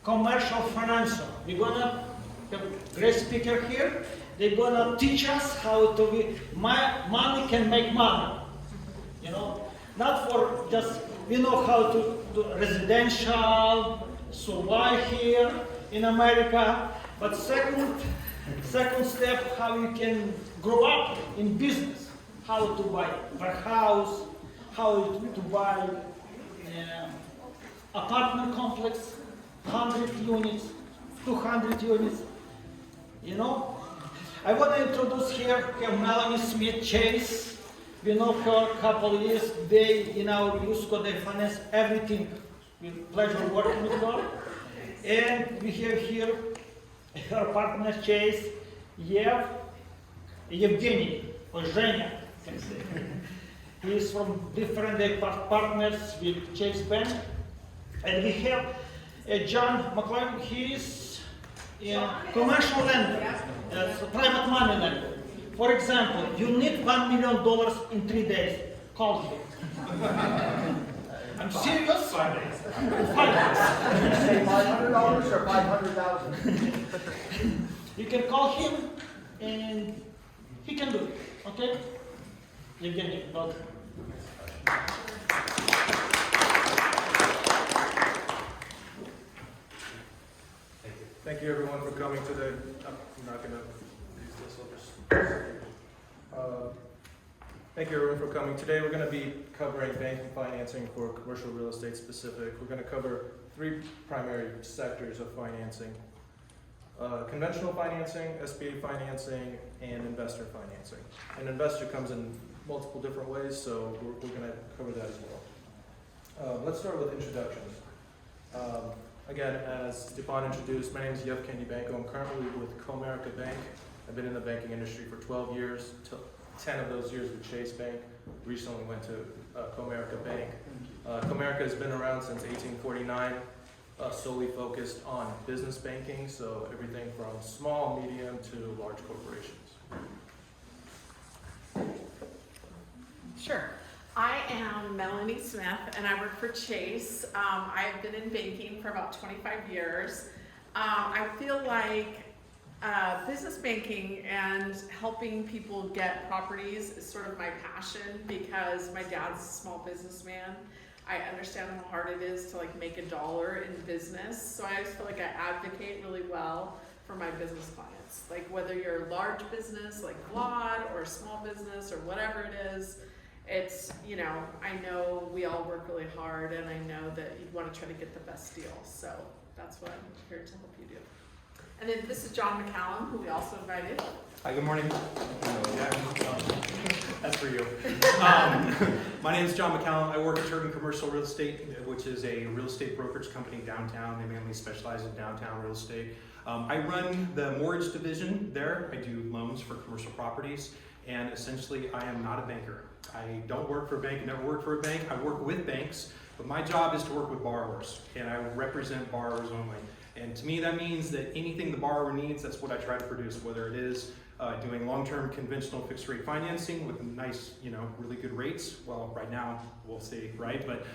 Commercial Finance. We're gonna have a great speaker here. They're gonna teach us how to be, money can make money. You know, not for just, we know how to do residential, survive here in America, but second step, how you can grow up in business, how to buy a house, how to buy apartment complex, 100 units, 200 units, you know. I want to introduce here Melonie Smith Chase. We know her a couple of years. They in our youth school, they finance everything. With pleasure working with her. And we have here her partner Chase, Yevgeny, or Zhenya, can say. He is from different partners with Chase Bank. And we have John McCallum. He is a commercial lender, private money lender. For example, you need $1 million in 3 days. Call him. I'm serious? 5 days. 5 days. Say $500 or $500,000? You can call him and he can do it. Okay? You can get about. Thank you everyone for coming today. I'm not going to use this. Thank you everyone for coming. Today we're going to be covering banking financing for commercial real estate specific. We're going to cover 3 primary sectors of financing. Conventional financing, SBA financing, and investor financing. An investor comes in multiple different ways, so we're going to cover that as well. Let's start with introductions. Again, as Stepan introduced, my name is Yev Kandybenko. I'm currently with Comerica Bank. I've been in the banking industry for 12 years, 10 of those years with Chase Bank. Recently went to Comerica Bank. Comerica has been around since 1849, solely focused on business banking, so everything from small, medium to large corporations. Sure. I am Melonie Smith, and I work for Chase. I've been in banking for about 25 years. I feel like business banking and helping people get properties is sort of my passion because my dad's a small businessman. I understand how hard it is to make a dollar in business, so I just feel like I advocate really well for my business clients. Like whether you're a large business like Vlad or a small business or whatever it is, it's, I know we all work really hard and I know that you'd want to try to get the best deal. So that's what I'm here to help you do. And then this is John McCallum, who we also invited. Hi, good morning. That's for you. My name is John McCallum. I work at Turban Commercial Real Estate, which is a real estate brokerage company downtown. They mainly specialize in downtown real estate. I run the mortgage division there. I do loans for commercial properties. And essentially, I am not a banker. I don't work for a bank, never worked for a bank. I work with banks, but my job is to work with borrowers, and I represent borrowers only. And to me, that means that anything the borrower needs, that's what I try to produce, whether it is doing long-term conventional fixed rate financing with nice, really good rates. Well, right now, we'll see, right? But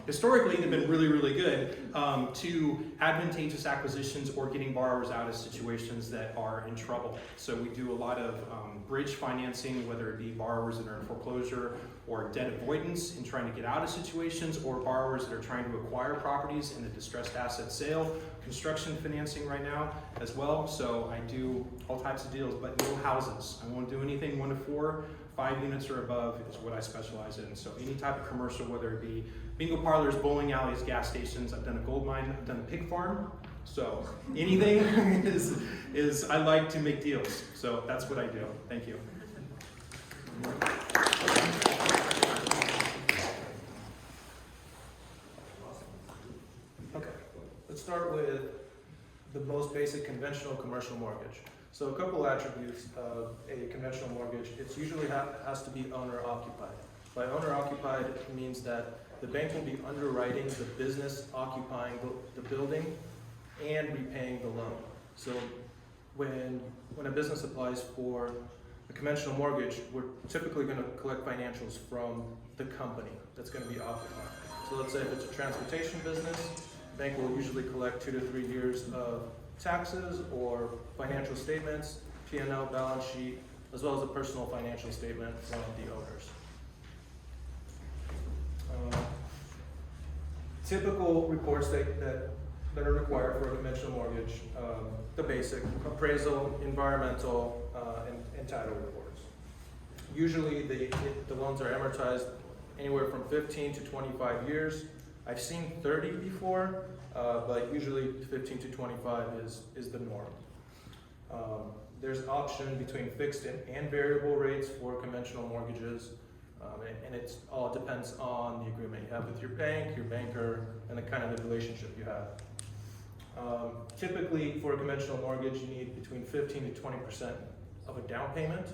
historically, they've been really, really good to advantageous acquisitions or getting borrowers out of situations that are in trouble. So we do a lot of bridge financing, whether it be borrowers that are in foreclosure or debt avoidance in trying to get out of situations, or borrowers that are trying to acquire properties in a distressed asset sale, construction financing right now as well. So I do all types of deals, but no houses. I won't do anything 1 to 4, 5 units or above is what I specialize in. So any type of commercial, whether it be bingo parlors, bowling alleys, gas stations. I've done a gold mine, I've done a pig farm. So anything is I like to make deals. So that's what I do. Thank you. Okay, let's start with the most basic conventional commercial mortgage. So a couple attributes of a conventional mortgage: it's usually has to be owner occupied. By owner occupied, it means that the bank will be underwriting the business occupying the building and repaying the loan. So when a business applies for a conventional mortgage, we're typically going to collect financials from the company that's going to be occupied. So let's say if it's a transportation business, bank will usually collect 2 to 3 years of taxes or financial statements, P&L, balance sheet, as well as a personal financial statement from the owners. Typical reports that are required for a conventional mortgage, the basic appraisal, environmental, and title reports. Usually the loans are amortized anywhere from 15 to 25 years. I've seen 30 before, but usually 15 to 25 is the norm. There's option between fixed and variable rates for conventional mortgages, and it all depends on the agreement you have with your bank, your banker, and the kind of the relationship you have. Typically, for a conventional mortgage, you need between 15 to 20% of a down payment,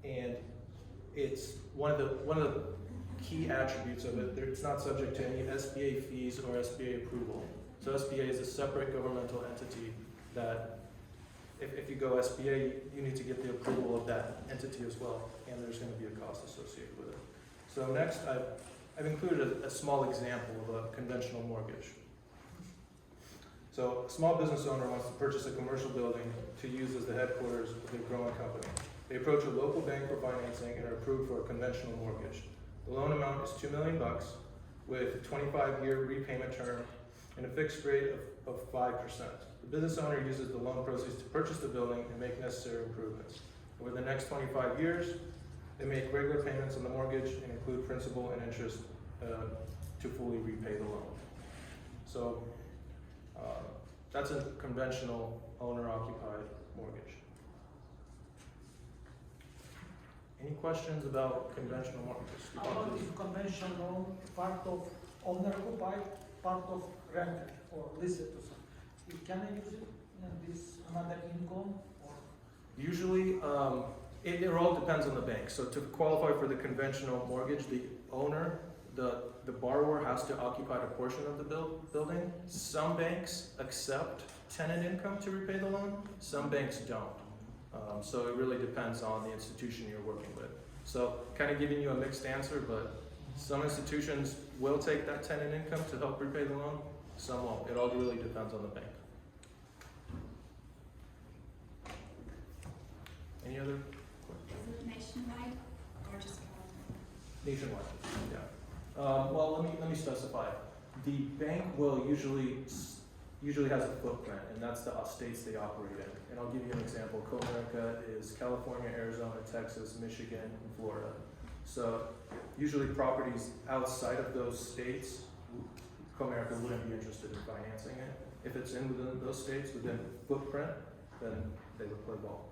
and it's one of the key attributes of it. It's not subject to any SBA fees or SBA approval. So SBA is a separate governmental entity that, if you go SBA, you need to get the approval of that entity as well, and there's going to be a cost associated with it. So next, I've included a small example of a conventional mortgage. So a small business owner wants to purchase a commercial building to use as the headquarters of their growing company. They approach a local bank for financing and are approved for a conventional mortgage. The loan amount is $2 million with a 25-year repayment term and a fixed rate of 5%. The business owner uses the loan proceeds to purchase the building and make necessary improvements. Over the next 25 years, they make regular payments on the mortgage and include principal and interest to fully repay the loan. So that's a conventional owner-occupied mortgage. Any questions about conventional mortgages? How about if conventional loan, part of owner-occupied, part of rented or leased to some? Can I use it in this another income? Or? Usually, it all depends on the bank. So to qualify for the conventional mortgage, the owner, the borrower has to occupy a portion of the building. Some banks accept tenant income to repay the loan, some banks don't. So it really depends on the institution you're working with. So kind of giving you a mixed answer, but some institutions will take that tenant income to help repay the loan, some won't. It all really depends on the bank. Any other questions? Is it nationwide or just California? Nationwide, yeah. Well, let me specify. The bank will usually has a footprint, and that's the states they operate in. And I'll give you an example. Comerica is California, Arizona, Texas, Michigan, and Florida. So usually properties outside of those states, Comerica wouldn't be interested in financing it. If it's within those states, within footprint, then they would play ball.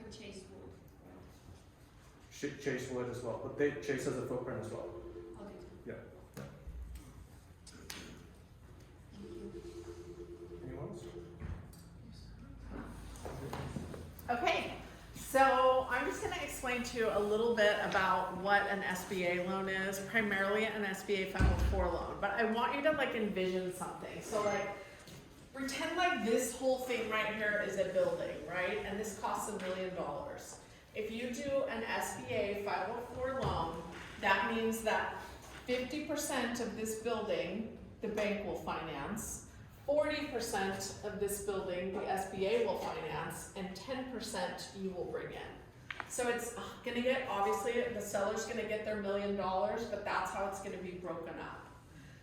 Or Chase would? Chase would as well, but Chase has a footprint as well. Okay. Yeah. Thank you. Anyone else? Okay, so I'm just gonna explain to you a little bit about what an SBA loan is, primarily an SBA 504 loan, but I want you to like envision something. So like, pretend like this whole thing right here is a building, right? And this costs $1 million. If you do an SBA 504 loan, that means that 50% of this building, the bank will finance, 40% of this building, the SBA will finance, and 10% you will bring in. So it's gonna get, obviously, the seller's gonna get their $1 million, but that's how it's gonna be broken up.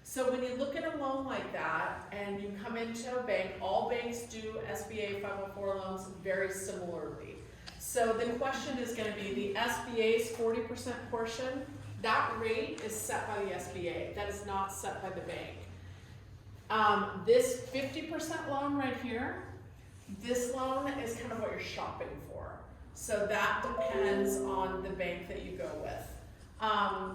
So when you look at a loan like that, and you come into a bank, all banks do SBA 504 loans very similarly. So the question is gonna be the SBA's 40% portion, that rate is set by the SBA, that is not set by the bank. This 50% loan right here, this loan is kind of what you're shopping for. So that depends on the bank that you go with.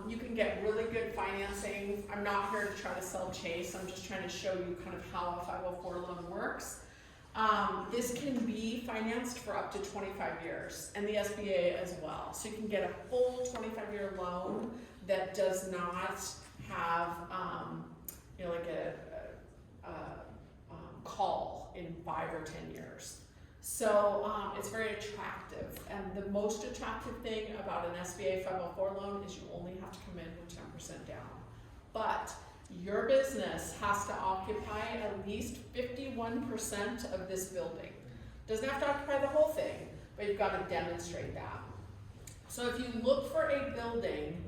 You can get really good financing. I'm not here to try to sell Chase, I'm just trying to show you kind of how a 504 loan works. This can be financed for up to 25 years, and the SBA as well. So you can get a full 25-year loan that does not have, like a call in 5 or 10 years. So it's very attractive, and the most attractive thing about an SBA 504 loan is you only have to come in with 10% down. But Your business has to occupy at least 51% of this building. Doesn't have to occupy the whole thing, but you've got to demonstrate that. So if you look for a building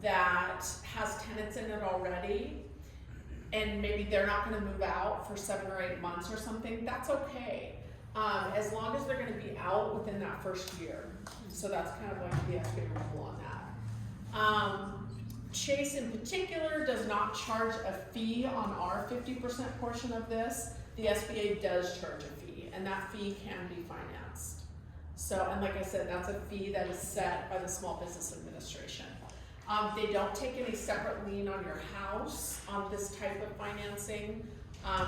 that has tenants in it already, and maybe they're not gonna move out for 7 or 8 months or something, that's okay. As long as they're gonna be out within that first year. So that's kind of like the SBA rule on that. Chase in particular does not charge a fee on our 50% portion of this. The SBA does charge a fee, and that fee can be financed. So, and like I said, that's a fee that is set by the Small Business Administration. They don't take any separate lien on your house on this type of financing.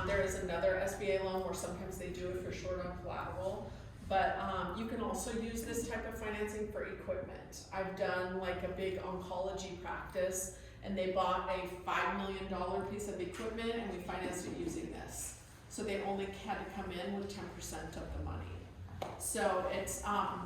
There is another SBA loan where sometimes they do if you're short on collateral. But you can also use this type of financing for equipment. I've done like a big oncology practice, and they bought a $5 million piece of equipment, and we financed it using this. So they only had to come in with 10% of the money. So it's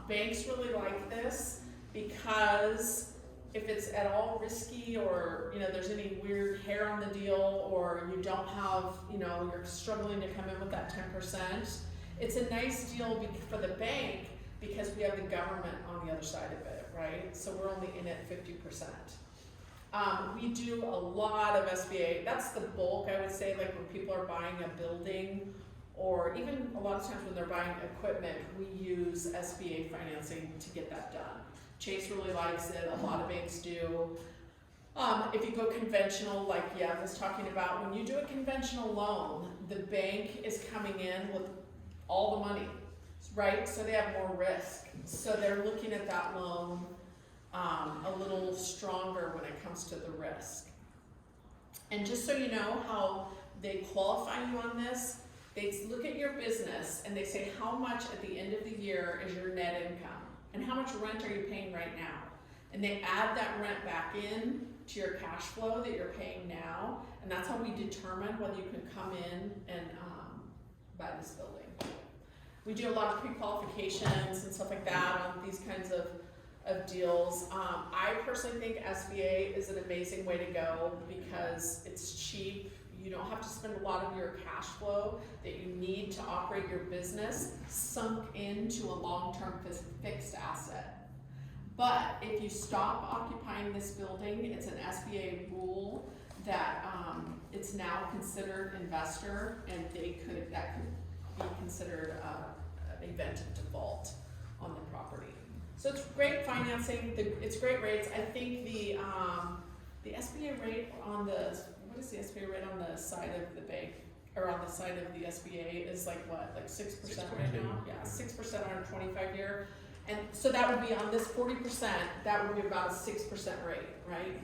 banks really like this because if it's at all risky, or there's any weird hair on the deal, or you don't have, you're struggling to come in with that 10%. It's a nice deal for the bank because we have the government on the other side of it, right? So we're only in at 50%. We do a lot of SBA. That's the bulk, I would say, like when people are buying a building, or even a lot of times when they're buying equipment, we use SBA financing to get that done. Chase really likes it, a lot of banks do. If you go conventional, like Yev was talking about, when you do a conventional loan, the bank is coming in with all the money, right? So they have more risk. So they're looking at that loan a little stronger when it comes to the risk. And just so you know how they qualify you on this, they look at your business and they say how much at the end of the year is your net income and how much rent are you paying right now. And they add that rent back in to your cash flow that you're paying now, and that's how we determine whether you can come in and buy this building. We do a lot of pre-qualifications and stuff like that on these kinds of deals. I personally think SBA is an amazing way to go because it's cheap. You don't have to spend a lot of your cash flow that you need to operate your business sunk into a long-term fixed asset. But if you stop occupying this building, it's an SBA rule that it's now considered investor, and that could be considered an event of default on the property. So it's great financing. It's great rates. I think the SBA rate on the, what is the SBA rate on the side of the bank, or on the side of the SBA is like what, like 6% right now? Yeah, 6% on a 25-year. And so that would be on this 40%, that would be about a 6% rate, right?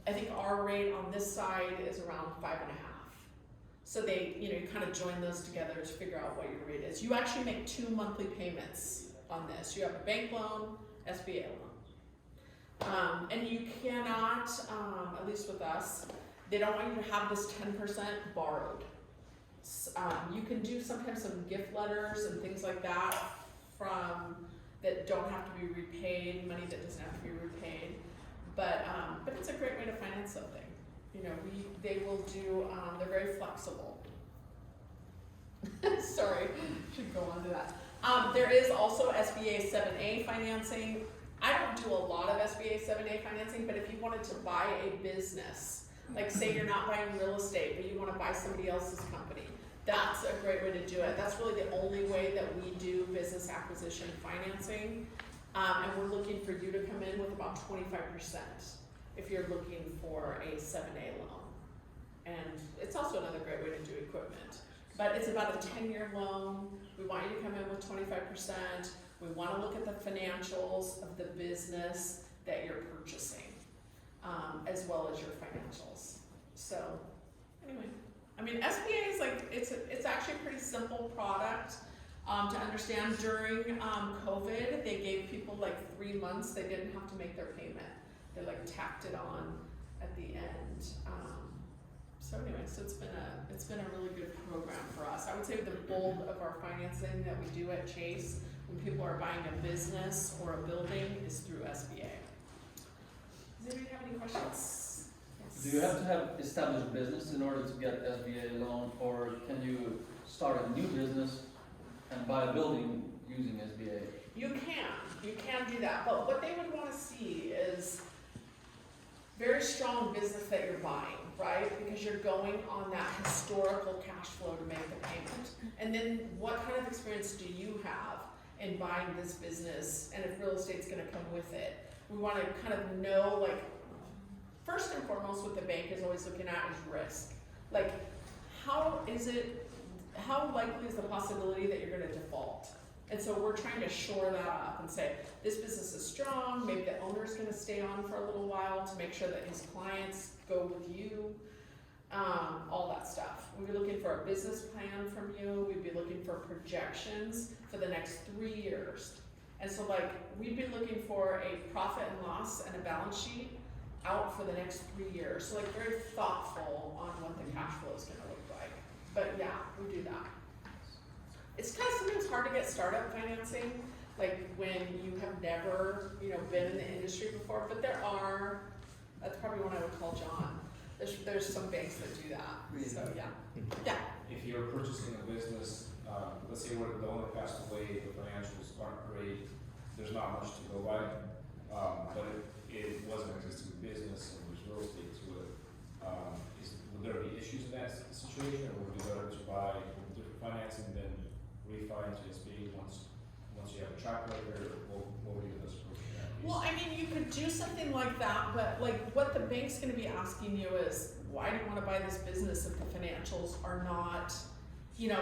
I think our rate on this side is around 5.5. So they, you kind of join those together to figure out what your rate is. You actually make 2 monthly payments on this. You have a bank loan, SBA loan. And you cannot, at least with us, they don't want you to have this 10% borrowed. You can do sometimes some gift letters and things like that that don't have to be repaid, money that doesn't have to be repaid. But it's a great way to finance something. They will do, they're very flexible. Sorry, should go on to that. There is also SBA 7A financing. I don't do a lot of SBA 7A financing, but if you wanted to buy a business, like say you're not buying real estate, but you want to buy somebody else's company, that's a great way to do it. That's really the only way that we do business acquisition financing. And we're looking for you to come in with about 25% if you're looking for a 7A loan. And it's also another great way to do equipment. But it's about a 10-year loan. We want you to come in with 25%. We want to look at the financials of the business that you're purchasing, as well as your financials. So anyway, I mean, SBA is like, it's actually a pretty simple product to understand. During COVID, they gave people like 3 months. They didn't have to make their payment. They like tacked it on at the end. So anyway, so it's been a really good program for us. I would say the bulk of our financing that we do at Chase when people are buying a business or a building is through SBA. Does anybody have any questions? Yes. Do you have to have established business in order to get SBA loan, or can you start a new business and buy a building using SBA? You can do that, but what they would wanna see is very strong business that you're buying, right? Because you're going on that historical cash flow to make the payment. And then what kind of experience do you have in buying this business, and if real estate's gonna come with it? We wanna kind of know, like, first and foremost, what the bank is always looking at is risk. Like, how likely is the possibility that you're gonna default? And so we're trying to shore that up and say, this business is strong, maybe the owner's gonna stay on for a little while to make sure that his clients go with you, all that stuff. We'd be looking for a business plan from you, we'd be looking for projections for the next 3 years. And so like, we'd be looking for a profit and loss and a balance sheet out for the next 3 years. So like very thoughtful on what the cash flow is gonna look like. But yeah, we do that. It's kind of sometimes hard to get startup financing, like when you have never, been in the industry before, but that's probably one I would call John. There's some banks that do that, so yeah. Yeah. If you're purchasing a business, let's say where the owner passed away, the financials aren't great, there's not much to go by, but it was an existing business and there's real estate to it. Would there be issues in that situation, or would it be better to buy different financing than refi into SBA once you have a track record, or what would be the best approach in that case? Well, I mean, you could do something like that, but like what the bank's gonna be asking you is, why do you wanna buy this business if the financials are not,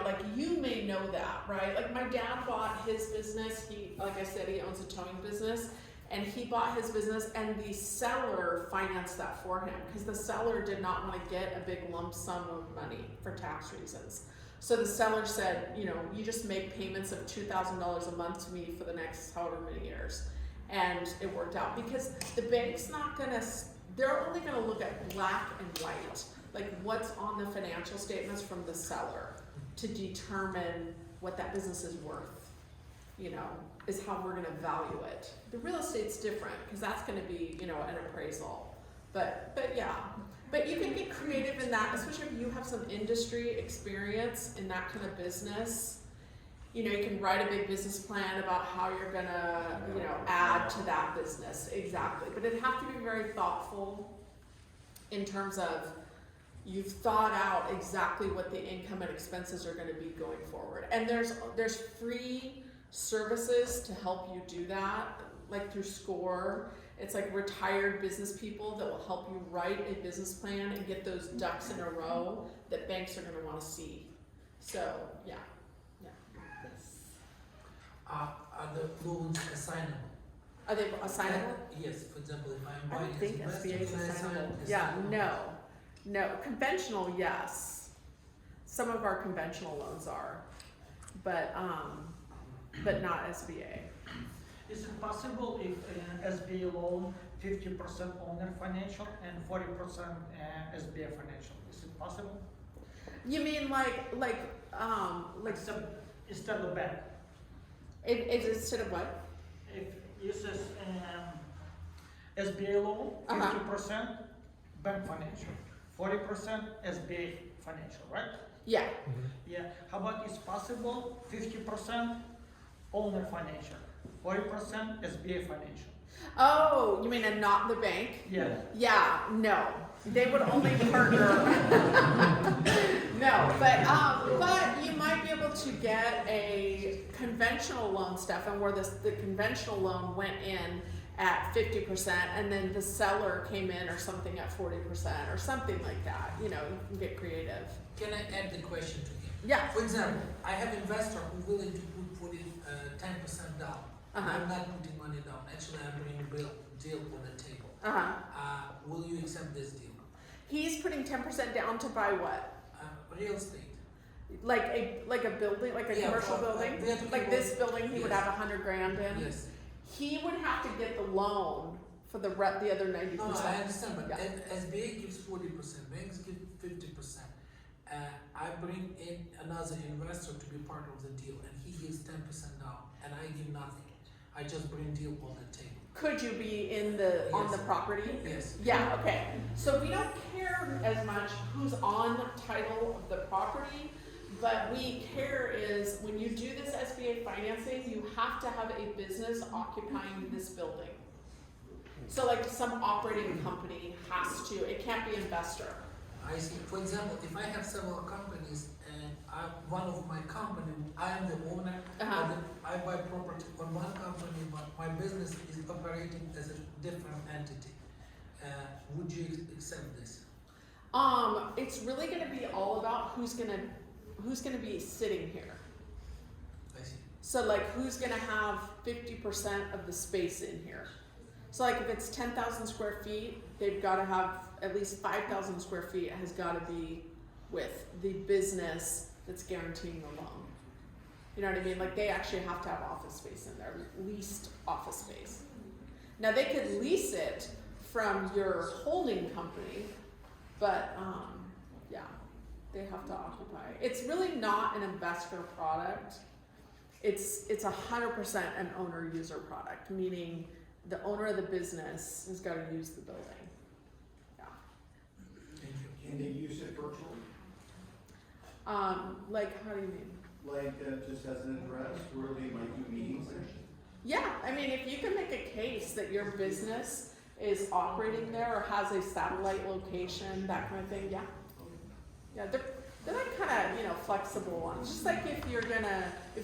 like you may know that, right? Like my dad bought his business, like I said, he owns a towing business, and he bought his business and the seller financed that for him, because the seller did not wanna get a big lump sum of money for tax reasons. So the seller said, you just make payments of $2,000 a month to me for the next however many years. And it worked out because the bank's they're only gonna look at black and white, like what's on the financial statements from the seller to determine what that business is worth, is how we're gonna value it. The real estate's different because that's gonna be, an appraisal. But yeah. But you can get creative in that, especially if you have some industry experience in that kind of business. You can write a big business plan about how you're gonna, add to that business, exactly. But it'd have to be very thoughtful in terms of you've thought out exactly what the income and expenses are gonna be going forward. And there's free services to help you do that, like through SCORE. It's like retired business people that will help you write a business plan and get those ducks in a row that banks are gonna wanna see. So, yeah. Are the loans assignable? Are they assignable? Yes, for example, if I'm I buying don't think as SBA is investor, can I assignable. assign Yeah, loan? no. Conventional, yes. Some of our conventional loans are, but not SBA. Is it possible if an SBA loan, 50% owner financial and 40% SBA financial? Is it possible? You mean like Instead of bank. Is it instead of what? If this is SBA loan, 50% bank financial, 40% SBA financial, right? Yeah. Yeah. How about it's possible 50% owner financial, 40% SBA financial? Oh, you mean and not the bank? Yeah. Yeah, no. They would only partner. No, but you might be able to get a conventional loan, Stefan, where the conventional loan went in at 50% and then the seller came in or something at 40% or something like that. You can get creative. Can I add the question to him? Yeah. For example, I have investor who willing to put 10% down. I'm not putting money down. Actually, I'm bringing a deal on the table. Will you accept this deal? He's putting 10% down to buy what? Real estate. Like a building, like a commercial building? Like this building, he would have $100,000 in? Yes. He would have to get the loan for the other 90%. No, I understand, but Yeah. SBA gives 40%, banks give 50%. I bring in another investor to be part of the deal, and he gives 10% down, and I give nothing. I just bring deal on the table. Could you be in on the Yes. property? Yes. Yeah, okay. So we don't care as much who's on title of the property, but we care is when you do this SBA financing, you have to have a business occupying this building. So like some operating company has to, it can't be investor. I see. For example, if I have several companies and one of my company, I am the owner, Uh-huh. and then I buy property on one company, but my business is operating as a different entity. Would you accept this? It's really gonna be all about who's gonna be sitting here. I see. So like who's gonna have 50% of the space in here? So like if it's 10,000 square feet, they've gotta have at least 5,000 square feet has gotta be with the business that's guaranteeing the loan. You know what I mean? Like they actually have to have office space in there, leased office space. Now they could lease it from your holding company, but yeah, they have to occupy. It's really not an investor product. It's 100% an owner-user product, meaning the owner of the business has got to use the building. Yeah. Thank you. Can they use it virtually? Like how do you mean? Like, just as an address where they might do meetings there? Yeah, I mean, if you can make a case that your business is operating there or has a satellite location, that kind of thing, yeah. Yeah, they're like kind of, flexible ones. Just like if you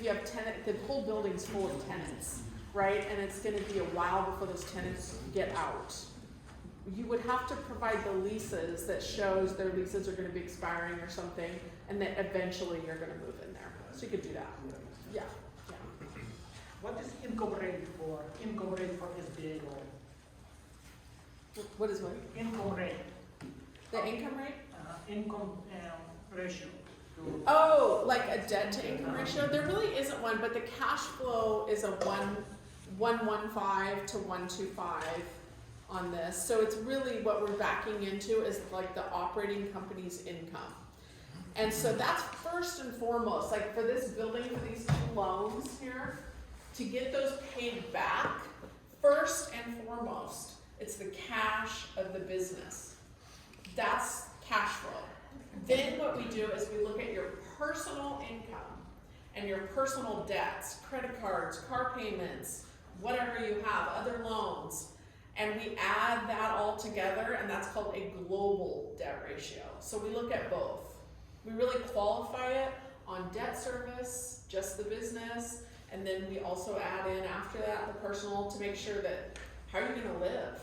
have the whole building's full of tenants, right? And it's gonna be a while before those tenants get out. You would have to provide the leases that shows their leases are gonna be expiring or something, and that eventually you're gonna move in there. So you could do that. Yeah, yeah. What is income rate for SBA loan? What is what? Income rate, The income rate? income ratio. Oh, like a debt to income ratio? There really isn't one, but the cash flow is a 1.15 to 1.25 on this. So it's really what we're backing into is like the operating company's income. And so that's first and foremost, like for this building, for these two loans here, to get those paid back, first and foremost, it's the cash of the business. That's cash flow. Then what we do is we look at your personal income and your personal debts, credit cards, car payments, whatever you have, other loans, and we add that all together, and that's called a global debt ratio. So we look at both. We really qualify it on debt service, just the business, and then we also add in after that the personal to make sure that how are you gonna live,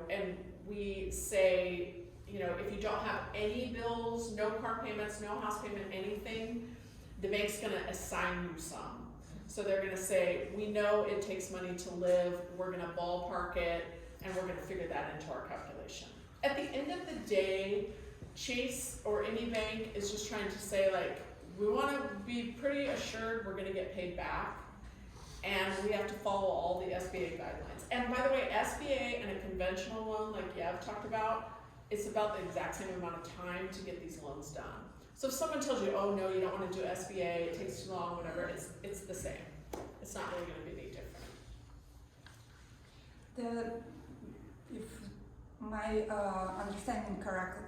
and we say, if you don't have any bills, no car payments, no house payment, anything, the bank's gonna assign you some. So they're gonna say, we know it takes money to live, we're gonna ballpark it, and we're gonna figure that into our calculation. At the end of the day, Chase or any bank is just trying to say like, we wanna be pretty assured we're gonna get paid back, and we have to follow all the SBA guidelines. And by the way, SBA and a conventional loan like Yev talked about, it's about the exact same amount of time to get these loans done. So if someone tells you, oh no, you don't wanna do SBA, it takes too long, whatever, it's the same. It's not really gonna be any different. If my understanding correct,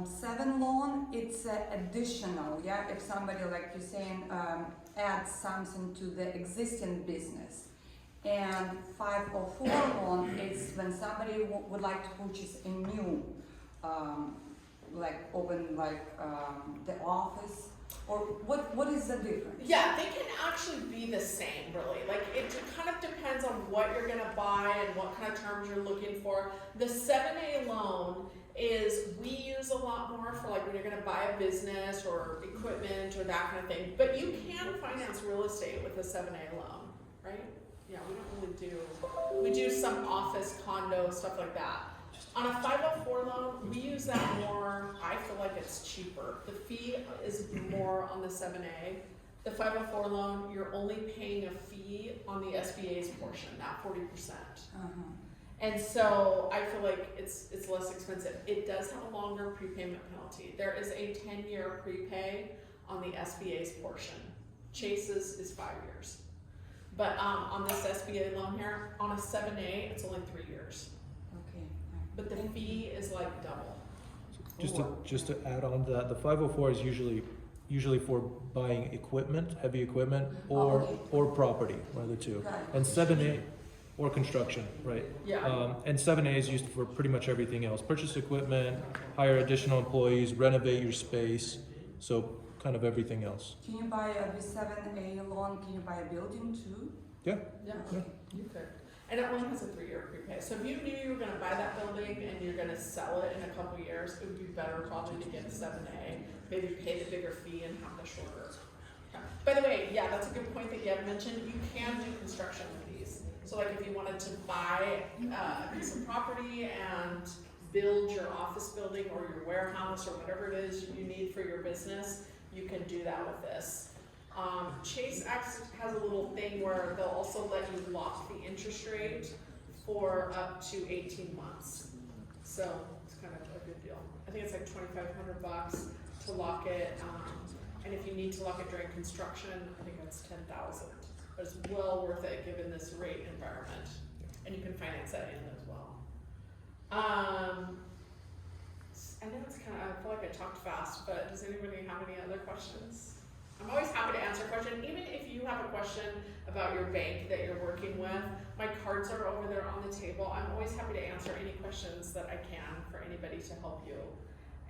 7 loan, it's additional, yeah? If somebody, like you're saying, adds something to the existing business. And 504 loan, it's when somebody would like to purchase a new, open the office, or what is the difference? Yeah, they can actually be the same, really. Like, it kind of depends on what you're gonna buy and what kind of terms you're looking for. The 7A loan is, we use a lot more for like when you're gonna buy a business or equipment or that kind of thing. But you can finance real estate with a 7A loan, right? Yeah, we don't really do, we do some office, condo, stuff like that. On a 504 loan, we use that more, I feel like it's cheaper. The fee is more on the 7A. The 504 loan, you're only paying a fee on the SBA's portion, not 40%. And so I feel like it's less expensive. It does have a longer prepayment penalty. There is a 10-year prepay on the SBA's portion. Chase's is 5 years. But on this SBA loan here, on a 7A, it's only 3 years. Okay. But the fee is like double. Just to add on to that, the 504 is usually for buying equipment, heavy equipment, or property, one of the two. Got it. And 7A, or construction, right? Yeah. And 7A is used for pretty much everything else. Purchase equipment, hire additional employees, renovate your space, so kind of everything else. Can you buy with 7A loan, can you buy a building too? Yeah. Yeah, Okay. you could. And it only has a 3-year prepay. So if you knew you were gonna buy that building and you're gonna sell it in a couple years, it would be better probably to get a 7A, maybe pay the bigger fee and have the shorter. Okay. By the way, yeah, that's a good point that Yev mentioned. You can do construction with these. So like if you wanted to buy a piece of property and build your office building or your warehouse or whatever it is you need for your business, you can do that with this. Chase X has a little thing where they'll also let you lock the interest rate for up to 18 months. So it's kind of a good deal. I think it's like $2,500 to lock it. And if you need to lock it during construction, I think that's $10,000. But it's well worth it given this rate environment. And you can finance that in as well. I know it's kind of, I feel like I talked fast, but does anybody have any other questions? I'm always happy to answer a question, even if you have a question about your bank that you're working with. My cards are over there on the table. I'm always happy to answer any questions that I can for anybody to help you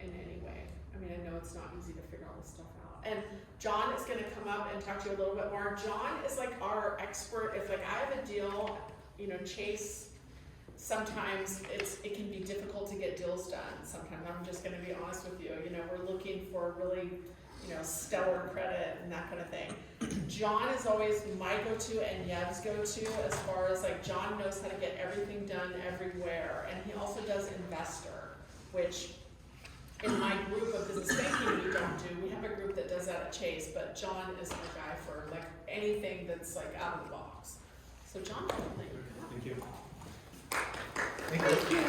in any way. I mean, I know it's not easy to figure all this stuff out. And John is gonna come up and talk to you a little bit more. John is like our expert. If like I have a deal, you know, Chase, sometimes it can be difficult to get deals done. Sometimes I'm just gonna be honest with you. You know, we're looking for really, you know, stellar credit and that kind of thing. John is always my go-to and Yev's go-to as far as like John knows how to get everything done everywhere. And he also does investor, which in my group of business banking we don't do. We have a group that does that at Chase, but John is the guy for like anything that's like out of the box. So John, Thank you. thank you.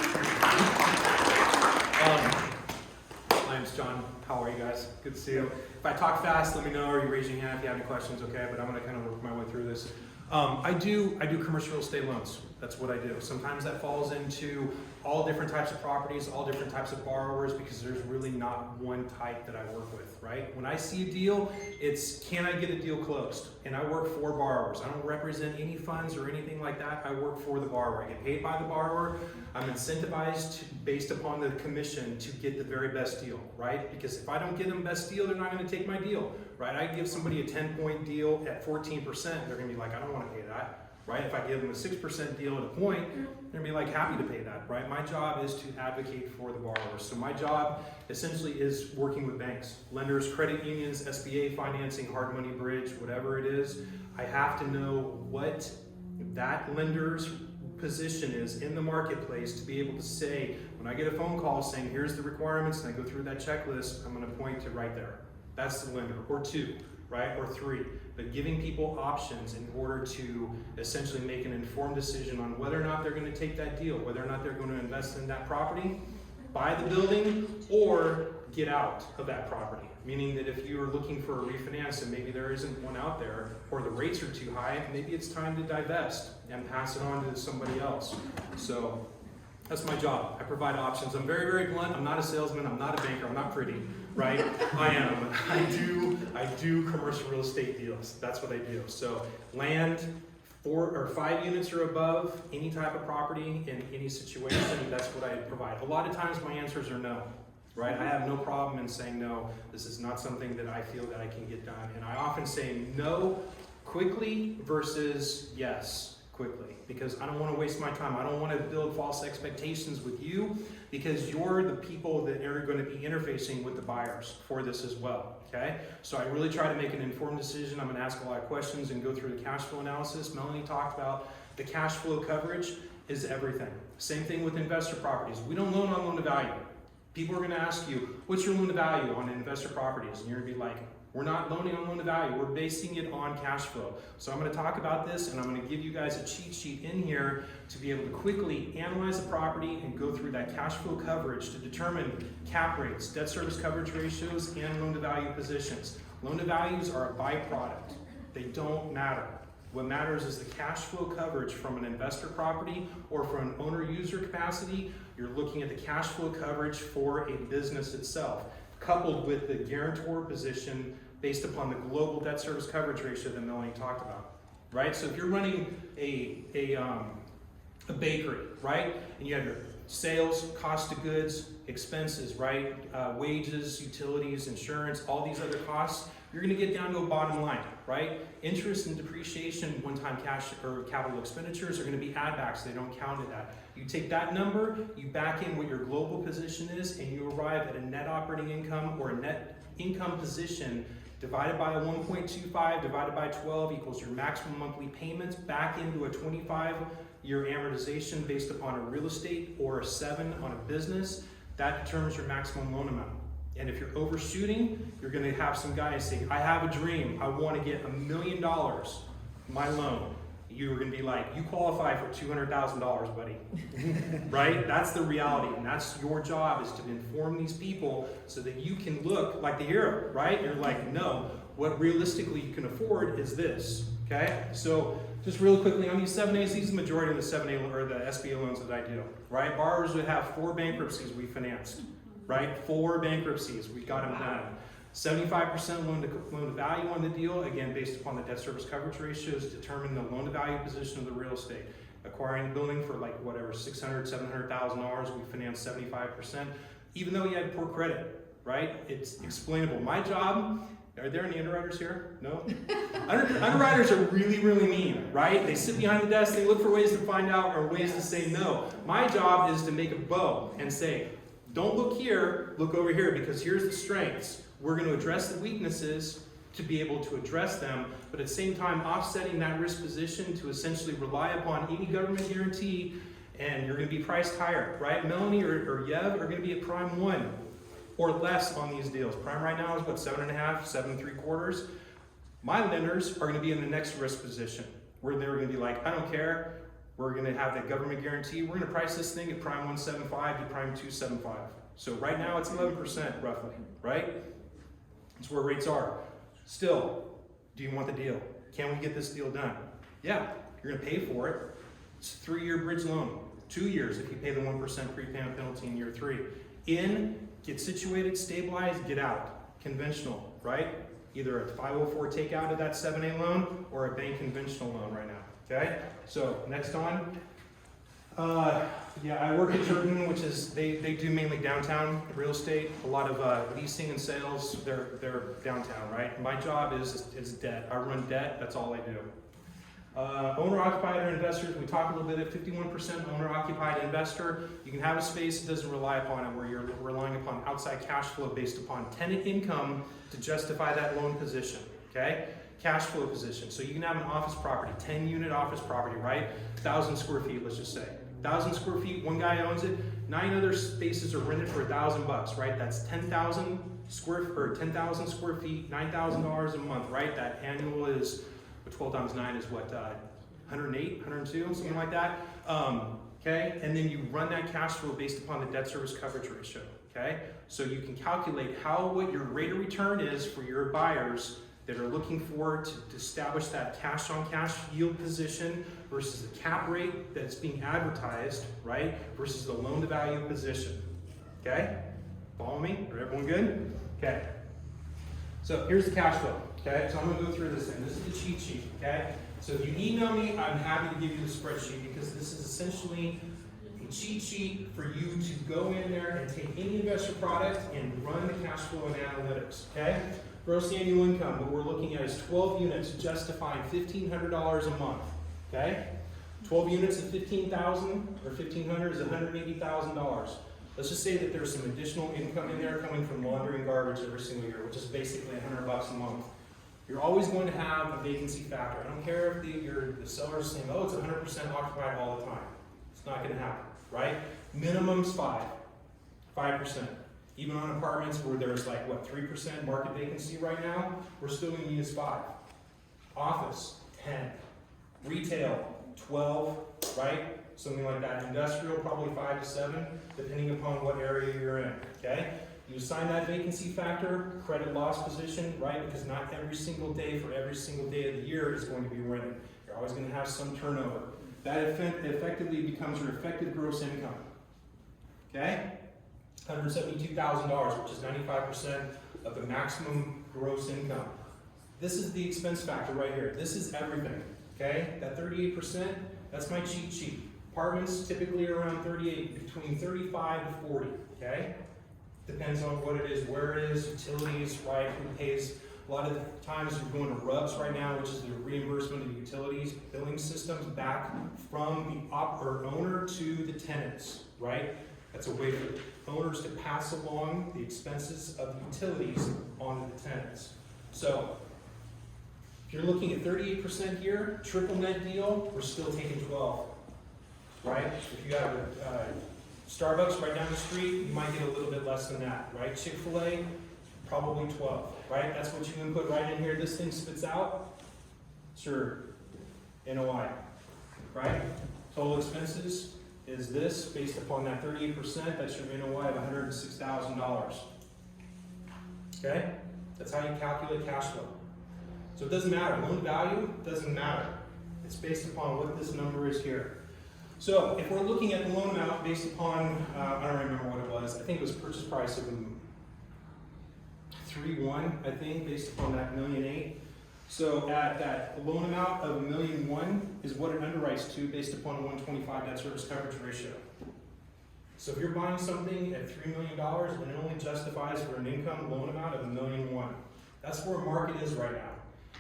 My name's John. How are you guys? Good to see you. If I talk fast, let me know, or you raise your hand if you have any questions, okay? But I'm gonna kind of work my way through this. I do commercial real estate loans. That's what I do. Sometimes that falls into all different types of properties, all different types of borrowers, because there's really not one type that I work with, right? When I see a deal, it's can I get a deal closed? And I work for borrowers. I don't represent any funds or anything like that. I work for the borrower. I get paid by the borrower. I'm incentivized based upon the commission to get the very best deal, right? Because if I don't get them best deal, they're not gonna take my deal, right? I give somebody a 10-point deal at 14%, they're gonna be like, I don't wanna pay that. Right? If I give them a 6% deal at a point, they're gonna be like happy to pay that, right? My job is to advocate for the borrower. So my job essentially is working with banks, lenders, credit unions, SBA financing, hard money bridge, whatever it is. I have to know what that lender's position is in the marketplace to be able to say, when I get a phone call saying, here's the requirements, and I go through that checklist, I'm gonna point to right there. That's the lender, or two, right, or three. But giving people options in order to essentially make an informed decision on whether or not they're going to take that deal, whether or not they're going to invest in that property, buy the building, or get out of that property. Meaning that if you're looking for a refinance and maybe there isn't one out there, or the rates are too high, maybe it's time to divest and pass it on to somebody else. So that's my job. I provide options. I'm very, very blunt. I'm not a salesman. I'm not a banker. I'm not pretty, right? I am. I do commercial real estate deals. That's what I do. So land, 4 or 5 units or above, any type of property in any situation, that's what I provide. A lot of times my answers are no, right? I have no problem in saying no. This is not something that I feel that I can get done. And I often say no quickly versus yes quickly, because I don't want to waste my time. I don't want to build false expectations with you, because you're the people that are going to be interfacing with the buyers for this as well, okay? So I really try to make an informed decision. I'm going to ask a lot of questions and go through the cash flow analysis. Melonie talked about the cash flow coverage is everything. Same thing with investor properties. We don't loan on loan to value. People are going to ask you, what's your loan to value on investor properties? And you're going to be like, we're not loaning on loan to value, we're basing it on cash flow. So I'm going to talk about this, and I'm going to give you guys a cheat sheet in here to be able to quickly analyze the property and go through that cash flow coverage to determine cap rates, debt service coverage ratios, and loan to value positions. Loan to values are a byproduct. They don't matter, What matters is the cash flow coverage from an investor property or from an owner-user capacity. You're looking at the cash flow coverage for a business itself, coupled with the guarantor position based upon the global debt service coverage ratio that Melonie talked about, right? So if you're running a bakery, right, and you have your sales, cost of goods, expenses, right, wages, utilities, insurance, all these other costs, you're going to get down to a bottom line, right? Interest and depreciation, one-time cash or capital expenditures are going to be add-backs. They don't count to that. You take that number, you back in what your global position is, and you arrive at a net operating income or a net income position divided by a 1.25 divided by 12 equals your maximum monthly payments back into a 25-year amortization based upon a real estate or a 7 on a business. That determines your maximum loan amount. And if you're overshooting, you're going to have some guys say, I have a dream. I want to get $1 million, my loan. You're going to be like, you qualify for $200,000, buddy. Right? That's the reality. And that's your job, is to inform these people so that you can look like the hero, right? You're like, no, what realistically you can afford is this. Okay? So just real quickly on these 7As, these are the majority of the 7A or the SBA loans that I do, right? Borrowers would have 4 bankruptcies we financed. Right? 4 bankruptcies, we got them done. 75% loan to value on the deal, again, based upon the debt service coverage ratios, determine the loan to value position of the real estate. Acquiring a building for like whatever, $600,000, $700,000, we financed 75%, even though you had poor credit, right? It's explainable. My job, are there any underwriters here? No? Underwriters are really, really mean, right? They sit behind the desk, they look for ways to find out or ways to say no. My job is to make a bow and say, don't look here, look over here, because here's the strengths. We're going to address the weaknesses to be able to address them, but at the same time offsetting that risk position to essentially rely upon any government guarantee, and you're going to be priced higher, right? Melonie or Yev are going to be at prime 1 or less on these deals. Prime right now is what, 7.5, 7.75. My lenders are going to be in the next risk position, where they're going to be like, I don't care. We're going to have that government guarantee. We're going to price this thing at prime 175 to prime 275. So right now it's 11% roughly, right? That's where rates are. Still, do you want the deal? Can we get this deal done? Yeah, you're going to pay for it. It's a 3-year bridge loan, 2 years if you pay the 1% prepayment penalty in year 3. In, get situated, stabilize, get out. Conventional, right? Either a 504 takeout of that 7A loan or a bank conventional loan right now. Okay, so next on. Yeah, I work at Turton, which is, they do mainly downtown real estate, a lot of leasing and sales. They're downtown, right? My job is debt. I run debt, that's all I do. Owner-occupied or investors, we talk a little bit at 51% owner-occupied investor. You can have a space that doesn't rely upon it, where you're relying upon outside cash flow based upon tenant income to justify that loan position, okay? Cash flow position. So you can have an office property, 10-unit office property, right? 1,000 square feet, let's just say. 1,000 square feet, one guy owns it, 9 other spaces are rented for $1,000, right? That's 10,000 square feet, $9,000 a month, right? That annual is, 12 times 9 is what, 108, 102, something like that. Okay, and then you run that cash flow based upon the debt service coverage ratio, okay? So you can calculate what your rate of return is for your buyers that are looking for to establish that cash on cash yield position versus the cap rate that's being advertised, right? Versus the loan to value position, okay? Follow me? Are everyone good? Okay. So here's the cash flow, okay? So I'm gonna go through this thing. This is the cheat sheet, okay? So if you email me, I'm happy to give you the spreadsheet because this is essentially a cheat sheet for you to go in there and take any investor product and run the cash flow and analytics, okay? Gross annual income, what we're looking at is 12 units justifying $1,500 a month, okay? 12 units at $15,000 or $1,500 is $180,000. Let's just say that there's some additional income in there coming from laundry and garbage every single year, which is basically $100 a month. You're always going to have a vacancy factor. I don't care if the seller's saying, oh, it's 100% occupied all the time. It's not going to happen, right? Minimum's 5%. Even on apartments where there's like, what, 3% market vacancy right now, we're still going to use 5. Office, 10. Retail, 12, right? Something like that. Industrial, probably 5 to 7, depending upon what area you're in, okay? You assign that vacancy factor, credit loss position, right? Because not every single day for every single day of the year is going to be rented. You're You're always gonna have some turnover. That effectively becomes your effective gross income. Okay? $172,000, which is 95% of the maximum gross income. This is the expense factor right here. This is everything. Okay? That 38%, that's my cheat sheet. Apartments typically are around 38, between 35 to 40. Okay? Depends on what it is, where it is, utilities, right? Who pays? A lot of the times you're going to RUBS right now, which is the reimbursement of utilities, billing systems back from the owner to the tenants, right? That's a way for owners to pass along the expenses of the utilities on the tenants. So, if you're looking at 38% here, triple net deal, we're still taking 12, right? If you have a Starbucks right down the street, you might get a little bit less than that, right? Chick-fil-A, probably 12, right? That's what you input right in here. This thing spits out, it's your NOI, right? Total expenses is this, based upon that 38%, that's your NOI of $106,000. Okay? That's how you calculate cash flow. So it doesn't matter, loan value doesn't matter. It's based upon what this number is here. So if we're looking at the loan amount based upon, I don't remember what it was, I think it was purchase price of 3.1, I think, based upon that $1.8 million. So at that loan amount of $1.1 million is what it underwrites to based upon a 125 debt service coverage ratio. So if you're buying something at $3 million, then it only justifies for an income loan amount of $1.1 million. That's where market is right now.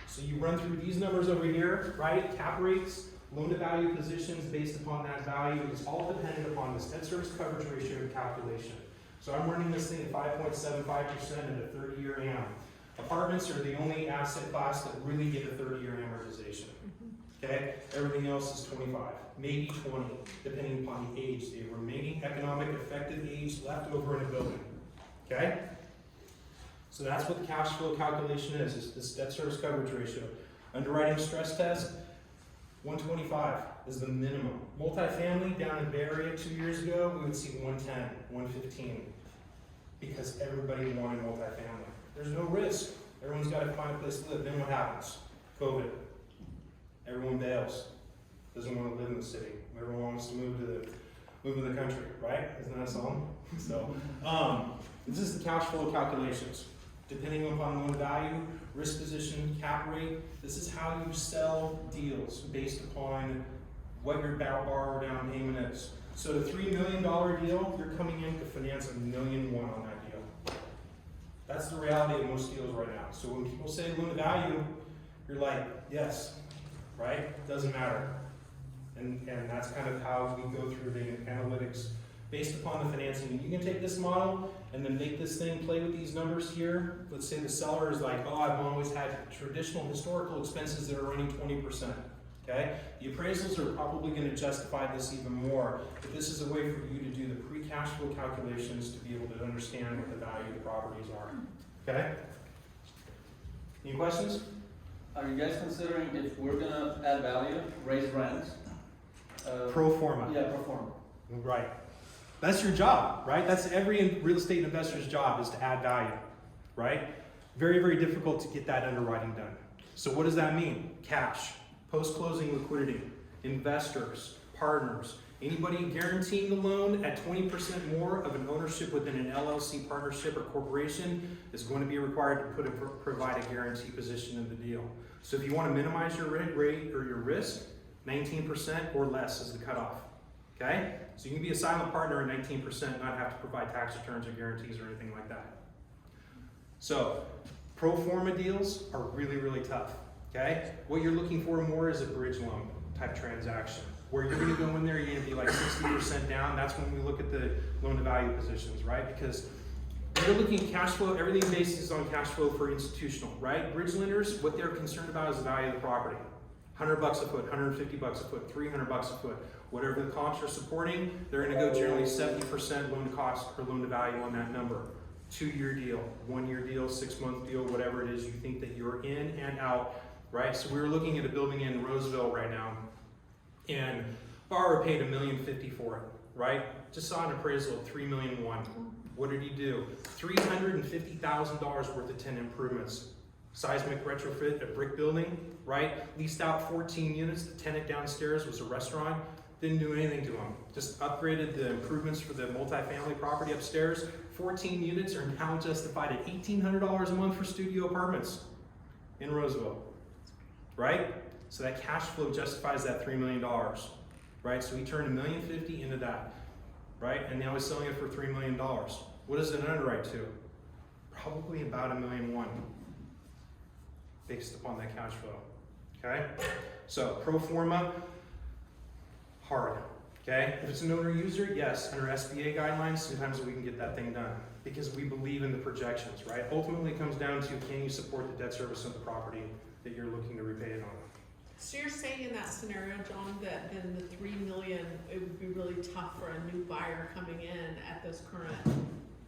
So you run through these numbers over here, right? Cap rates, loan to value positions based upon that value. It's all dependent upon this debt service coverage ratio calculation. So I'm running this thing at 5.75% at a 30-year AM. Apartments are the only asset class that really get a 30-year amortization. Okay? Everything else is 25, maybe 20, depending upon the age, the remaining economic effective age left over in a building. Okay? So that's what the cash flow calculation is this debt service coverage ratio. Underwriting stress test, 125 is the minimum. Multifamily down in Bay Area 2 years ago, we would see 110, 115, because everybody wanted multifamily. There's no risk. Everyone's got to find a place to live. Then what happens? COVID. Everyone bails. Doesn't want to live in the city. Everyone wants to move to the country, right? Isn't that a song? So, this is the cash flow calculations. Depending upon loan value, risk position, cap rate, this is how you sell deals based upon what your borrower down payment is. So the $3 million deal, you're coming in to finance $1.1 million on that deal. That's the reality of most deals right now. So when people say loan to value, you're like, yes, right? Doesn't matter. And that's kind of how we go through the analytics based upon the financing. And you can take this model and then make this thing play with these numbers here. Let's say the seller is like, oh, I've always had traditional historical expenses that are running 20%. Okay? The appraisals are probably going to justify this even more, but this is a way for you to do the pre-cash flow calculations to be able to understand what the value of the properties are. Okay? Any questions? Are you guys considering if we're gonna add value, raise rents? Pro forma. Yeah, pro forma. Right. That's your job, right? That's every real estate investor's job, is to add value, right? Very, very difficult to get that underwriting done. So what does that mean? Cash, post-closing liquidity, investors, partners, anybody guaranteeing the loan at 20% more of an ownership within an LLC partnership or corporation is going to be required to provide a guarantee position in the deal. So if you want to minimize your rate or your risk, 19% or less is the cutoff. Okay? So you can be a silent partner at 19%, not have to provide tax returns or guarantees or anything like that. So pro forma deals are really, really tough. Okay? What you're looking for more is a bridge loan type transaction, where you're going to go in there, you're going to be like 60% down. That's when we look at the loan to value positions, right? Because you're looking at cash flow, everything bases on cash flow for institutional, right? Bridge lenders, what they're concerned about is the value of the property. $100 a foot, $150 a foot, $300 a foot. Whatever the comps are supporting, they're going to go generally 70% loan to cost or loan to value on that number. 2-year deal, 1-year deal, 6-month deal, whatever it is you think that you're in and out, right? So we were looking at a building in Roseville right now, and borrower paid $1.05 million for it, right? Just saw an appraisal of $3.1 million. What did he do? $350,000 worth of tenant improvements. seismic retrofit, a brick building, right? Leased out 14 units, the tenant downstairs was a restaurant, didn't do anything to them. Just upgraded the improvements for the multifamily property upstairs. 14 units are now justified at $1,800 a month for studio apartments in Roseville, right? So that cash flow justifies that $3 million, right? So he turned $1.05 million into that, right? And now he's selling it for $3 million. What does it underwrite to? Probably about $1.1 million, based upon that cash flow, okay? So pro forma, hard, okay? If it's an owner user, yes, under SBA guidelines, sometimes we can get that thing done because we believe in the projections, right? Ultimately, it comes down to, can you support the debt service of the property that you're looking to repay it on? So you're saying in that scenario, John, that then the 3 million, it would be really tough for a new buyer coming in at those current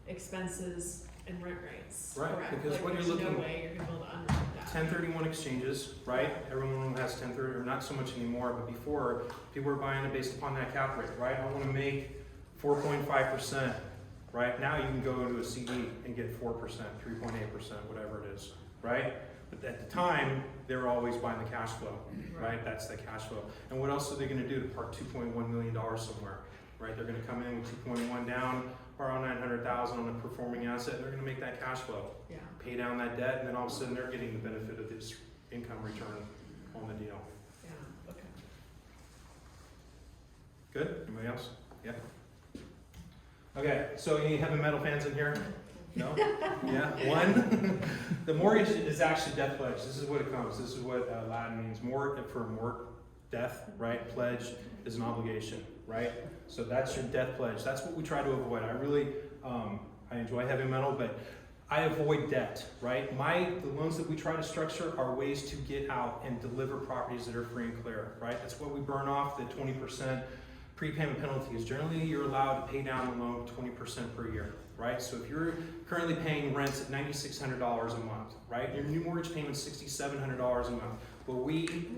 expenses and rent rates, Right, correct? because Like, what you're there's no looking- way you're gonna be able to underwrite that. 1031 exchanges, right? Everyone has 1030, or not so much anymore, but before, people were buying it based upon that cap rate, right? I want to make 4.5%, right? Now you can go into a CD and get 4%, 3.8%, whatever it is, right? But at the time, they were always buying the cash flow, right? That's the cash flow. And what else are they going to do to park $2.1 million somewhere, right? They're going to come in with 2.1 down, borrow 900,000 on a performing asset, and they're going to make that cash flow. Yeah. Pay down that debt, and then all of a sudden they're getting the benefit of this income return on the deal. Yeah, okay. Good? Anybody else? Yeah? Okay, so any heavy metal fans in here? No? Yeah? One? The mortgage is actually death pledge. This is what it comes. This is what Latin means. Death, right? Pledge is an obligation, right? So that's your death pledge. That's what we try to avoid. I really, I enjoy heavy metal, but I avoid debt, right? The loans that we try to structure are ways to get out and deliver properties that are free and clear, right? That's what we burn off. The 20% prepayment penalty is generally you're allowed to pay down the loan 20% per year, right? So if you're currently paying rents at $9,600 a month, right? Your new mortgage payment is $6,700 a month. What we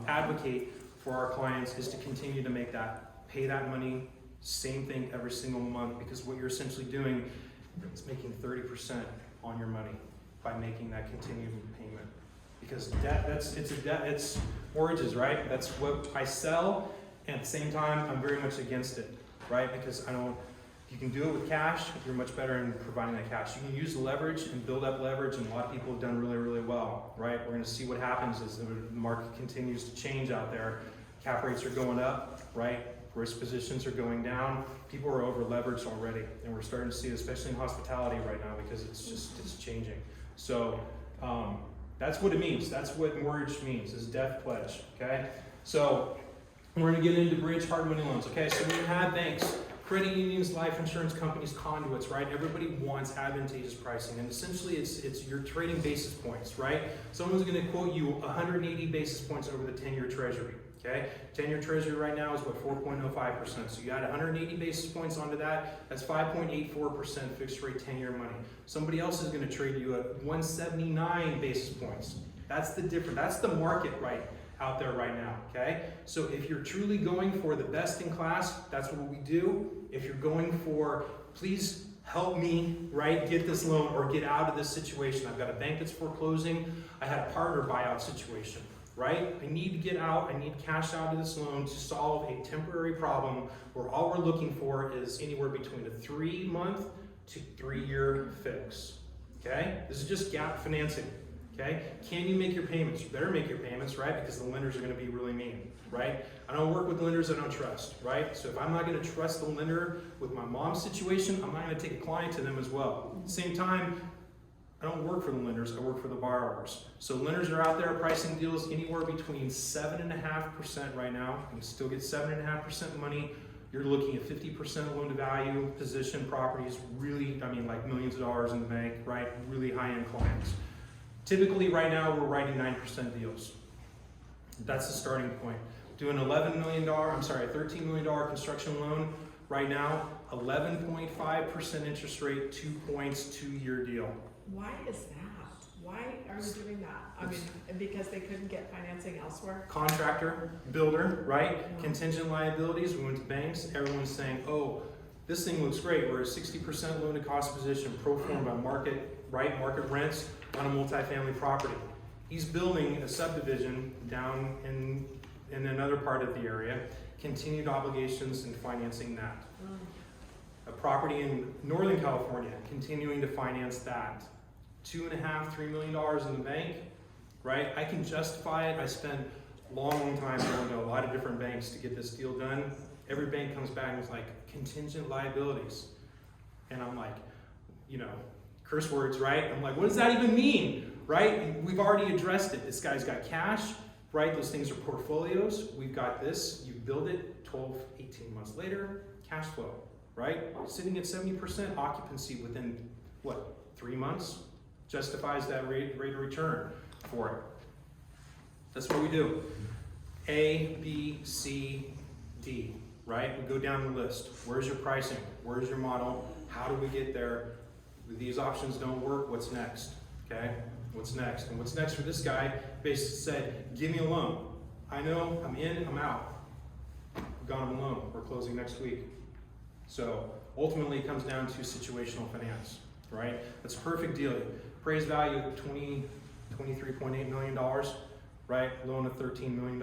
advocate for our clients is to continue to pay that money, same thing every single month, because what you're essentially doing is making 30% on your money by making that continued payment. Because debt, it's mortgages, right? That's what I sell, and at the same time, I'm very much against it, right? Because if you can do it with cash, you're much better in providing that cash. You can use leverage and build up leverage, and a lot of people have done really, really well, right? We're gonna see what happens as the market continues to change out there. Cap rates are going up, right? Risk positions are going down. People are over leveraged already, and we're starting to see it, especially in hospitality right now, because it's changing. So that's what it means. That's what mortgage means, is death pledge, okay? So we're gonna get into bridge hard money loans, okay? So when you have banks, credit unions, life insurance companies, conduits, right? Everybody wants advantageous pricing, and essentially it's you're trading basis points, right? Someone's gonna quote you 180 basis points over the 10-year treasury, okay? 10-year treasury right now is what, 4.05%. So you add 180 basis points onto that, that's 5.84% fixed rate 10-year money. Somebody else is gonna trade you at 179 basis points. That's the difference, that's the market right out there right now, okay? So if you're truly going for the best in class, that's what we do. If you're going for, please help me, right, get this loan or get out of this situation. I've got a bank that's foreclosing. I had a partner buyout situation, right? I need to get out. I need cash out of this loan to solve a temporary problem where all we're looking for is anywhere between a 3-month to 3-year fix, okay? This is just gap financing. Okay? Can you make your payments? You better make your payments, right? Because the lenders are going to be really mean, right? I don't work with lenders I don't trust, right? So if I'm not going to trust the lender with my mom's situation, I'm not going to take a client to them as well. At the same time, I don't work for the lenders, I work for the borrowers. So lenders are out there pricing deals anywhere between 7.5% right now. You can still get 7.5% money. You're looking at 50% loan to value position properties, really, like millions of dollars in the bank, right? Really high-end clients. Typically, right now, we're writing 9% deals. That's the starting point. Doing a $13 million construction loan right now, 11.5% interest rate, 2 points, 2-year deal. Why is that? Why are we doing that? Because they couldn't get financing elsewhere? Contractor, builder, right? Contingent liabilities, we went to banks, everyone's saying, oh, this thing looks great. We're at 60% loan to cost position, pro forma market right, market rents on a multifamily property. He's building a subdivision down in another part of the area, continued obligations and financing that. A property in Northern California, continuing to finance that. $2.5–3 million in the bank, right? I can justify it. I spent a long time going to a lot of different banks to get this deal done. Every bank comes back and is like, contingent liabilities. And I'm like, you know, curse words, right? I'm like, what does that even mean, right? We've already addressed it. This guy's got cash, right? Those things are portfolios. We've got this. You build it 12, 18 months later, cash flow, right? Sitting at 70% occupancy within, what, 3 months? Justifies that rate of return for it. That's what we do. A, B, C, D, right? We go down the list. Where's your pricing? Where's your model? How do we get there? If these options don't work, what's next? Okay? What's next? And what's next for this guy basically said, give me a loan. I know, I'm in, I'm out. We've got him a loan. We're closing next week. So ultimately it comes down to situational finance, right? That's a perfect deal. Appraised value of $23.8 million, right? Loan of $13 million,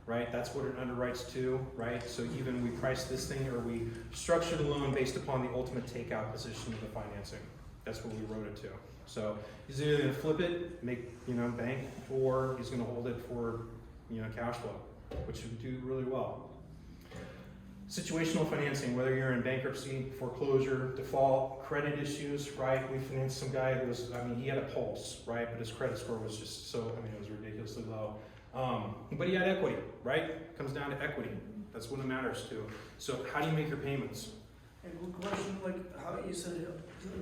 right? That's what it underwrites to, right? So even we price this thing, or we structure the loan based upon the ultimate takeout position of the financing. That's what we wrote it to. So he's either gonna flip it, make, bank, or he's gonna hold it for, cash flow, which would do really well. Situational financing, whether you're in bankruptcy, foreclosure, default, credit issues, right? We financed some guy who was, he had a pulse, right? But his credit score was just so, it was ridiculously low. But he had equity, right? It comes down to equity. That's what it matters to. So how do you make your payments? And good question, like how you said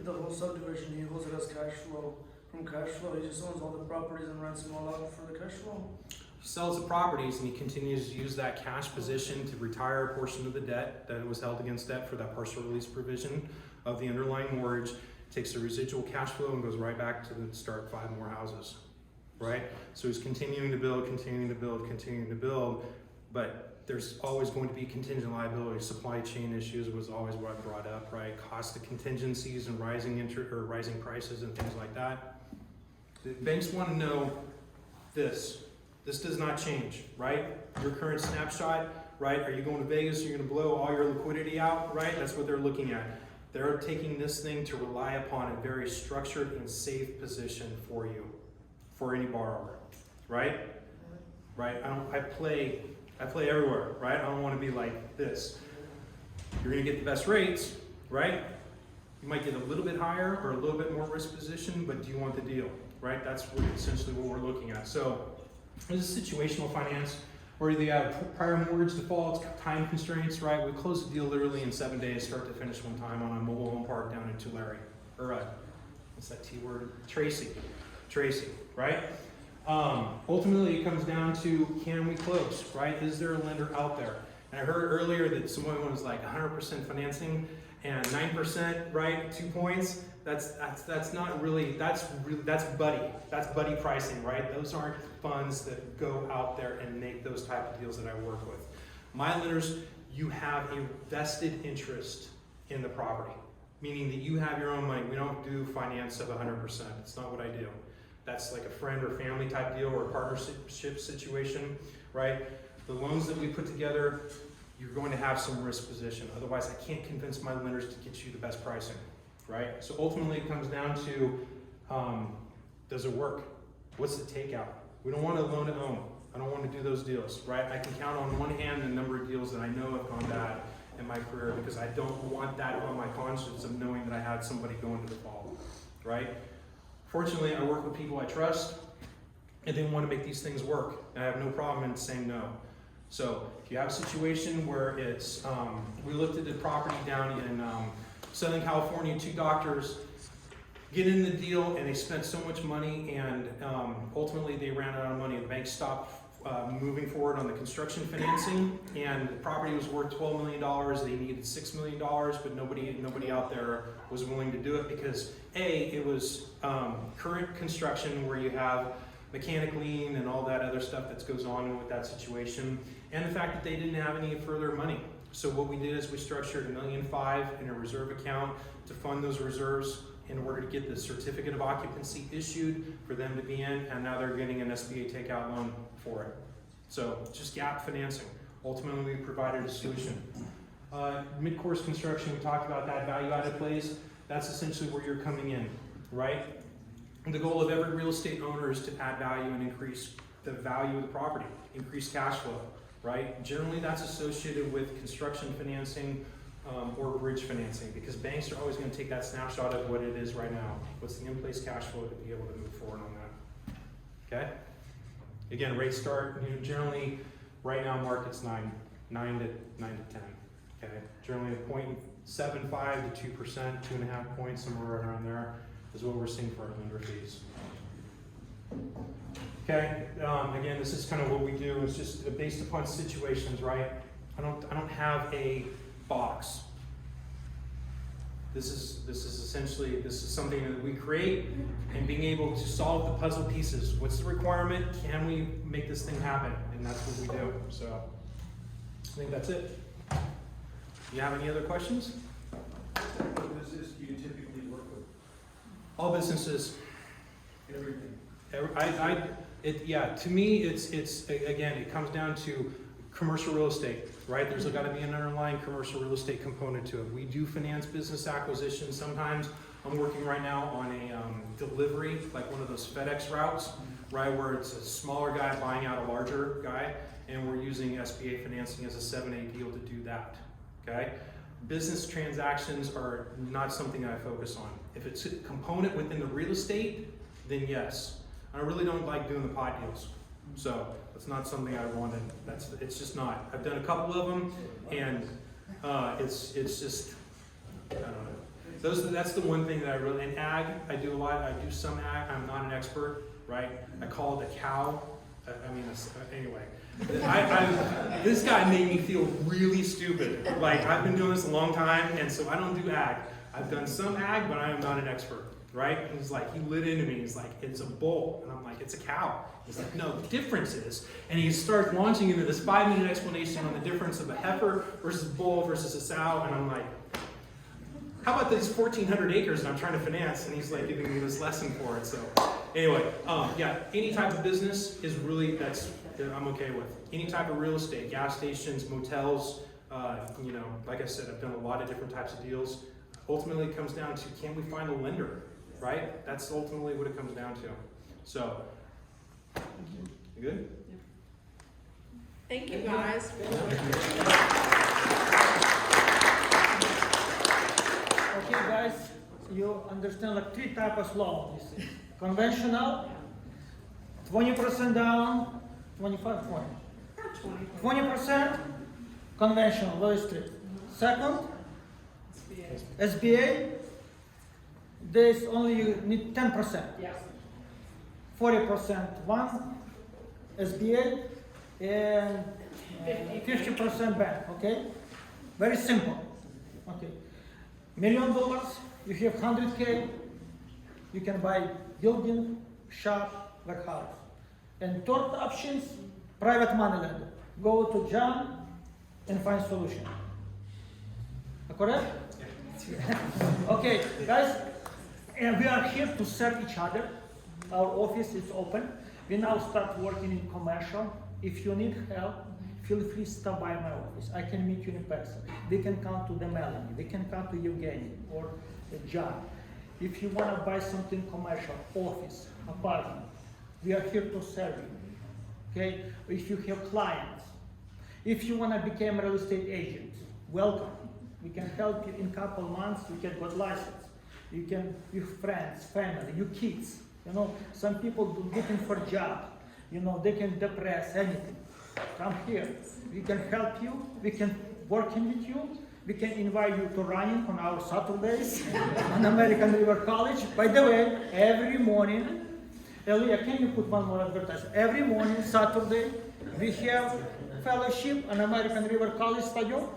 the whole subdivision, he holds it as cash flow. From cash flow, he just owns all the properties and rents them all out for the cash flow. He sells the properties and he continues to use that cash position to retire a portion of the debt that was held against debt for that partial release provision of the underlying mortgage, takes the residual cash flow and goes right back to start 5 more houses, right? So he's continuing to build, but there's always going to be contingent liability. Supply chain issues was always what I brought up, right? Cost of contingencies and rising prices and things like that. The banks want to know this. This does not change, right? Your current snapshot, right? Are you going to Vegas? You're going to blow all your liquidity out, right? That's what they're looking at. They're taking this thing to rely upon a very structured and safe position for you, for any borrower, right? Right? I play everywhere, right? I don't want to be like this. You're going to get the best rates, right? You might get a little bit higher or a little bit more risk position, but do you want the deal, right? That's essentially what we're looking at. So this is situational finance, where you have prior mortgage defaults, time constraints, right? We close the deal literally in 7 days, start to finish one time on a mobile home park down in Tulare, or what's that T word? Tracy, right? Ultimately, it comes down to, can we close, right? Is there a lender out there? And I heard earlier that someone was like 100% financing and 9%, right? 2 points. That's not really, that's buddy pricing, right? Those aren't funds that go out there and make those type of deals that I work with. My lenders, you have a vested interest in the property, meaning that you have your own money. We don't do finance of 100%. It's not what I do. That's like a friend or family type deal or a partnership situation, right? The loans that we put together, you're going to have some risk position. Otherwise, I can't convince my lenders to get you the best pricing, right? So ultimately, it comes down to, does it work? What's the takeout? We don't want to loan to own. I don't want to do those deals, right? I can count on one hand the number of deals that I know have gone bad in my career because I don't want that on my conscience of knowing that I had somebody go into default, right? Fortunately, I work with people I trust, and they want to make these things work. And I have no problem in saying no. So if you have a situation where it's, we looked at the property down in Southern California, 2 doctors get in the deal and they spent so much money and ultimately they ran out of money. The bank stopped moving forward on the construction financing and the property was worth $12 million. They needed $6 million, but nobody out there was willing to do it because it was current construction where you have mechanic lien and all that other stuff that goes on with that situation, and the fact that they didn't have any further money. So what we did is we structured $1.5 million in a reserve account to fund those reserves in order to get the certificate of occupancy issued for them to be in, and now they're getting an SBA takeout loan for it. So just gap financing. Ultimately, we provided a solution. Mid-course construction, we talked about that, value-added plays. That's essentially where you're coming in, right? And the goal of every real estate owner is to add value and increase the value of the property, increase cash flow, right? Generally, that's associated with construction financing or bridge financing, because banks are always going to take that snapshot of what it is right now. What's the in-place cash flow to be able to move forward on that? Okay. Again, rates start, generally right now market's 9 to 10. Okay. Generally 0.75 to 2%, 2.5 points, somewhere around there is what we're seeing for our lender fees. Okay. Again, this is kind of what we do. It's just based upon situations, right? I don't have a box. This is something that we create, and being able to solve the puzzle pieces. What's the requirement? Can we make this thing happen? And that's what we do. So I think that's it. Do you have any other questions? What business do you typically work with? All businesses. Everything. To me, it's again, it comes down to commercial real estate, right? There's got to be an underlying commercial real estate component to it. We do finance business acquisitions. Sometimes I'm working right now on a delivery, like one of those FedEx routes, right, where it's a smaller guy buying out a larger guy, and we're using SBA financing as a 7(a) deal to do that, okay? Business transactions are not something I focus on. If it's a component within the real estate, then yes. I really don't like doing the pot deals. So it's not something I want, and it's just not. I've done a couple of them, and it's just, I don't know. That's the one thing that I really, in ag, I do a lot. I do some ag. I'm not an expert, right? I call it a cow. Anyway. This guy made me feel really stupid. Like, I've been doing this a long time, and so I don't do ag. I've done some ag, but I am not an expert, right? And he's like, he lit into me. He's like, it's a bull. And I'm like, it's a cow. He's like, no, the difference is. And he starts launching into this 5-minute explanation on the difference of a heifer versus a bull versus a sow. And I'm like, how about these 1,400 acres that I'm trying to finance? And he's like giving me this lesson for it. So anyway, yeah, any type of business is really, I'm okay with. Any type of real estate, gas stations, motels, like I said, I've done a lot of different types of deals. Ultimately, it comes down to, can we find a lender, right? That's ultimately what it comes down to. So, you good? Thank you, guys. Okay, guys, you understand like 3 types of loan. Conventional, 20% down, 25, 20. 20% conventional, very strict. Second, SBA, there's only you need 10%. Yes. 40% one SBA and 50% bank. Okay, very simple. Okay, $1 million, you have 100K, you can buy building, shop, warehouse. And third options, private money lender. Go to John and find solution. Correct? Okay, guys, and we are here to serve each other. Our office is open. We now start working in commercial. If you need help, feel free to stop by my office. I can meet you in person. We can come to the Melonie. We can come to Evgeny or John. If you want to buy something commercial, office, apartment, we are here to serve you. Okay? If you have clients, if you want to become a real estate agent, welcome. We can help you in a couple months. You can get license. You can, your friends, family, your kids. You know, some people looking for a job. You know, they can depress anything. Come here. We can help you. We can work with you. We can invite you to running on our Saturdays on American River College. By the way, every morning, Elia, can you put one more advertisement? Every morning, Saturday, we have fellowship on American River College Stadium.